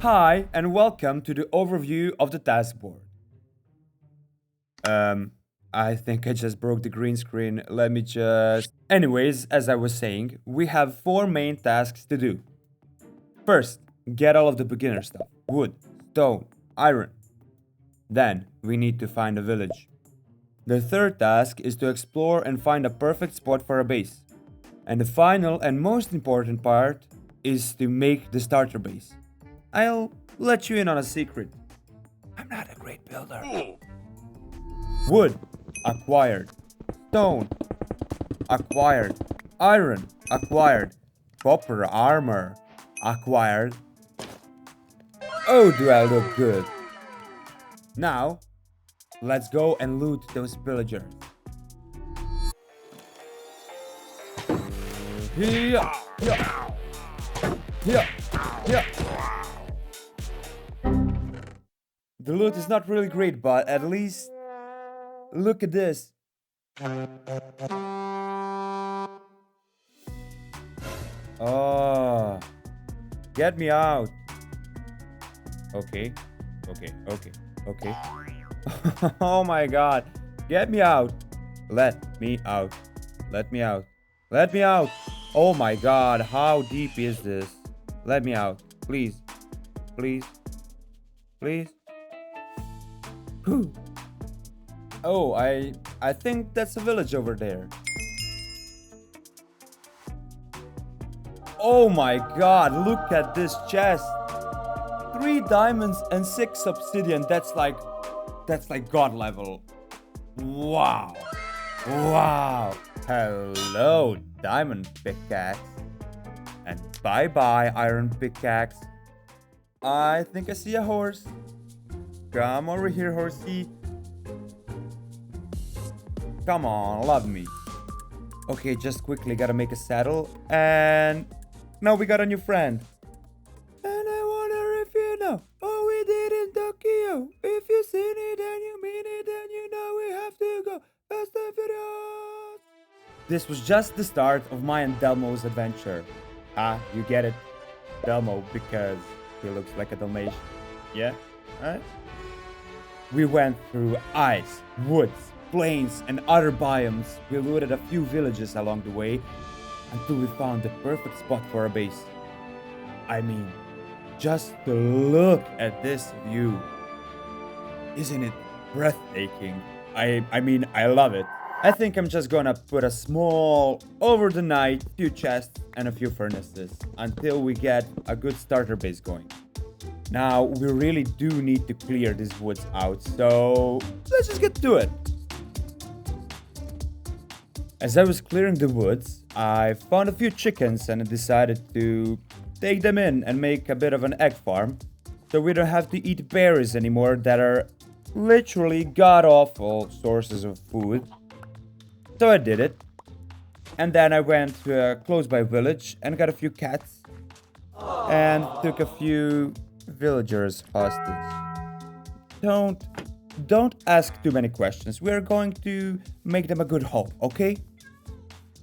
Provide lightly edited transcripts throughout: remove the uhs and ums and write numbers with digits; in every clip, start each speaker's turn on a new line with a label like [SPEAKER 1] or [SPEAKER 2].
[SPEAKER 1] Hi, and welcome to the overview of the task board. I think I just broke the green screen. Let me just. Anyways, as I was saying, we have four main tasks to do. First, get all of the beginner stuff: wood, stone, iron. Then, we need to find a village. The third task is to explore and find a perfect spot for a base. And the final and most important part is to make the starter base. I'll let you in on a secret. I'm not a great builder. Wood, acquired. Stone, acquired. Iron, acquired. Copper armor, acquired. Oh, do I look good? Now, let's go and loot those villagers. Yeah, yeah, yeah, yeah. The loot is not really great, but at least look at this. Oh, get me out. Okay, okay. Oh my god. Get me out. Let me out. Let me out. Let me out. Oh my god, how deep is this? Let me out. Please. Please. Please. Whew. Oh, I think that's a village over there. Oh my god, look at this chest. 3 diamonds and 6 obsidian. That's like god level. Wow. Wow. Hello, diamond pickaxe. And bye-bye, iron pickaxe. I think I see a horse. Come over here, horsey. Come on, love me. Okay, just quickly gotta make a saddle. And now we got a new friend. And I wonder if you know what we did in Tokyo. If you seen it and you mean it, then you know we have to go. Fast and Furious. This was just the start of my and Delmo's adventure. Ah, you get it. Delmo, because he looks like a Dalmatian. Yeah? Right? We went through ice, woods, plains, and other biomes. We looted a few villages along the way until we found the perfect spot for a base. I mean, just to look at this view. Isn't it breathtaking? I mean, I love it. I think I'm just gonna put a small, over the night, few chests and a few furnaces until we get a good starter base going. Now, we really do need to clear these woods out, so let's just get to it. As I was clearing the woods, I found a few chickens and I decided to take them in and make a bit of an egg farm, so we don't have to eat berries anymore that are literally god-awful sources of food. So I did it. And then I went to a close-by village and got a few cats and took a few villagers hostage. Don't ask too many questions. We're going to make them a good haul, okay?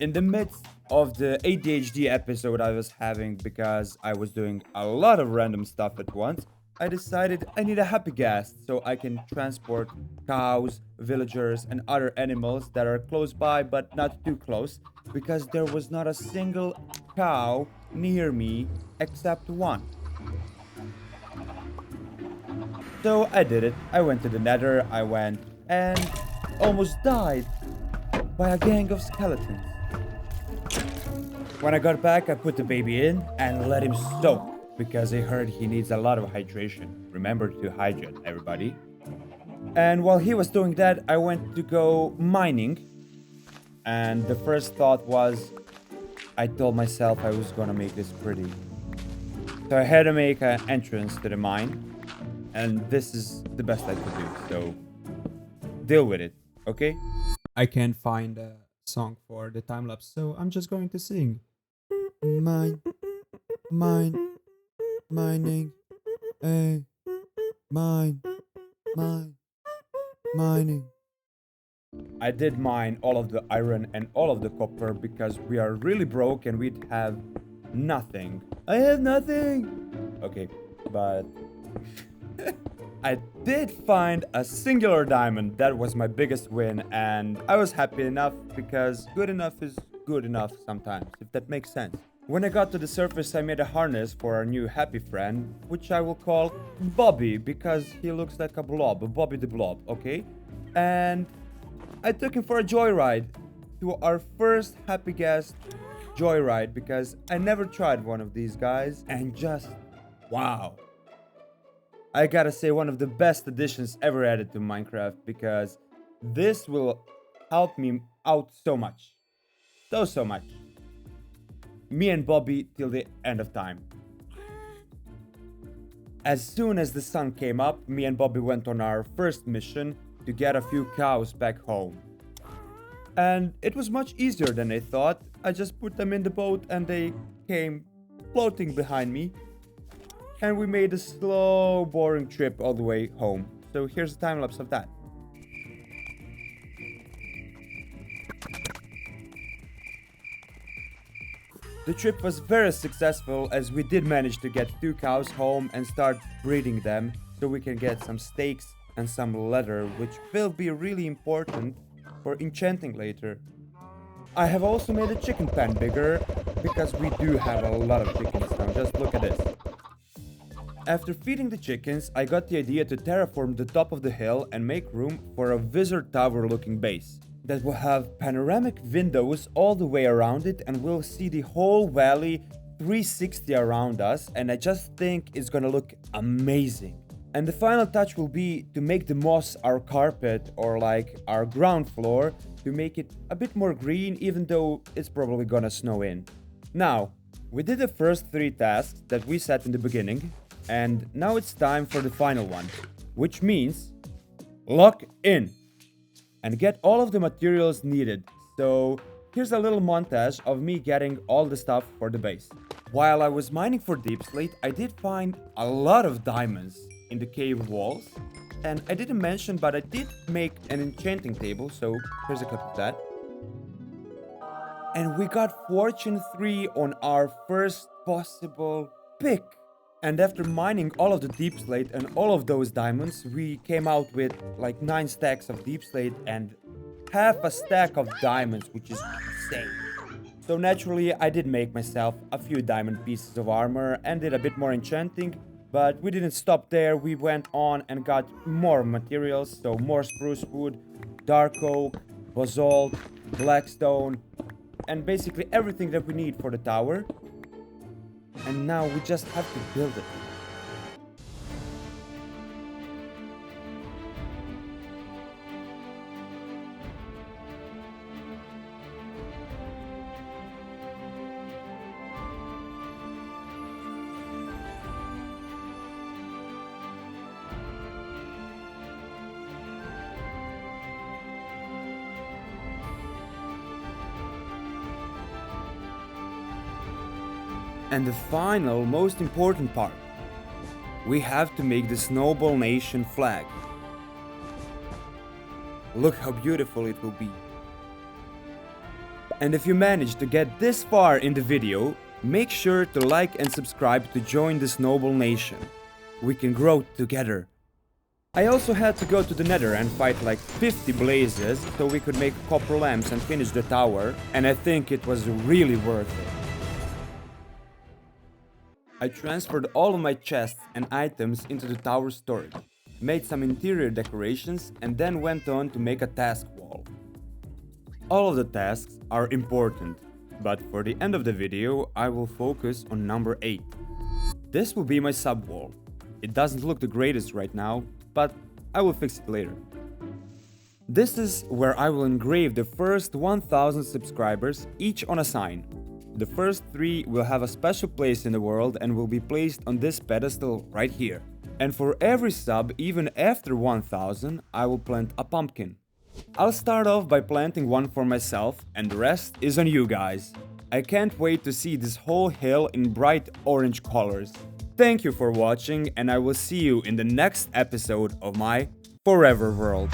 [SPEAKER 1] In the midst of the ADHD episode I was having because I was doing a lot of random stuff at once, I decided I need a happy gas so I can transport cows, villagers, and other animals that are close by but not too close because there was not a single cow near me except one. So I did it. I went to the nether, I went and almost died by a gang of skeletons. When I got back, I put the baby in and let him soak because I heard he needs a lot of hydration. Remember to hydrate, everybody. And while he was doing that, I went to go mining. And the first thought was, I told myself I was gonna make this pretty. So I had to make an entrance to the mine. And this is the best I could do, so deal with it, okay? I can't find a song for the time lapse, so I'm just going to sing. Mining, mining. I did mine all of the iron and all of the copper because we are really broke and we'd have nothing. I have nothing! Okay, but I did find a singular diamond. That was my biggest win, and I was happy enough because good enough is good enough sometimes, if that makes sense. When I got to the surface, I made a harness for our new happy friend, which I will call Bobby because he looks like a blob, Bobby the Blob, okay? And I took him for a joyride to our first happy guest joyride because I never tried one of these guys, and just wow. I gotta say, one of the best additions ever added to Minecraft because this will help me out so much. So much. Me and Bobby till the end of time. As soon as the sun came up, me and Bobby went on our first mission to get a few cows back home. And it was much easier than I thought. I just put them in the boat and they came floating behind me. And we made a slow, boring trip all the way home. So here's a time lapse of that. The trip was very successful as we did manage to get 2 cows home and start breeding them so we can get some steaks and some leather, which will be really important for enchanting later. I have also made a chicken pen bigger because we do have a lot of chickens now. Just look at this. After feeding the chickens, I got the idea to terraform the top of the hill and make room for a wizard tower looking base that will have panoramic windows all the way around it, and we'll see the whole valley 360 around us, and I just think it's gonna look amazing. And the final touch will be to make the moss our carpet, or like our ground floor, to make it a bit more green, even though it's probably gonna snow in. Now, we did the first 3 tasks that we set in the beginning, and now it's time for the final one, which means lock in and get all of the materials needed. So here's a little montage of me getting all the stuff for the base. While I was mining for deep slate, I did find a lot of diamonds in the cave walls, and I didn't mention, but I did make an enchanting table, so here's a clip of that. And we got fortune 3 on our first possible pick. And after mining all of the deep slate and all of those diamonds, we came out with like 9 stacks of deep slate and half a stack of diamonds, which is insane. So naturally, I did make myself a few diamond pieces of armor and did a bit more enchanting, but we didn't stop there. We went on and got more materials, so more spruce wood, dark oak, basalt, blackstone, and basically everything that we need for the tower. And now we just have to build it. And the final, most important part. We have to make the Snowball Nation flag. Look how beautiful it will be. And if you managed to get this far in the video, make sure to like and subscribe to join the Snowball Nation. We can grow together. I also had to go to the Nether and fight like 50 blazes so we could make copper lamps and finish the tower, and I think it was really worth it. I transferred all of my chests and items into the tower storage, made some interior decorations, and then went on to make a task wall. All of the tasks are important, but for the end of the video I will focus on number 8. This will be my sub wall. It doesn't look the greatest right now, but I will fix it later. This is where I will engrave the first 1000 subscribers, each on a sign. The first 3 will have a special place in the world and will be placed on this pedestal right here. And for every sub, even after 1000, I will plant a pumpkin. I'll start off by planting one for myself, and the rest is on you guys. I can't wait to see this whole hill in bright orange colors. Thank you for watching, and I will see you in the next episode of my Forever World.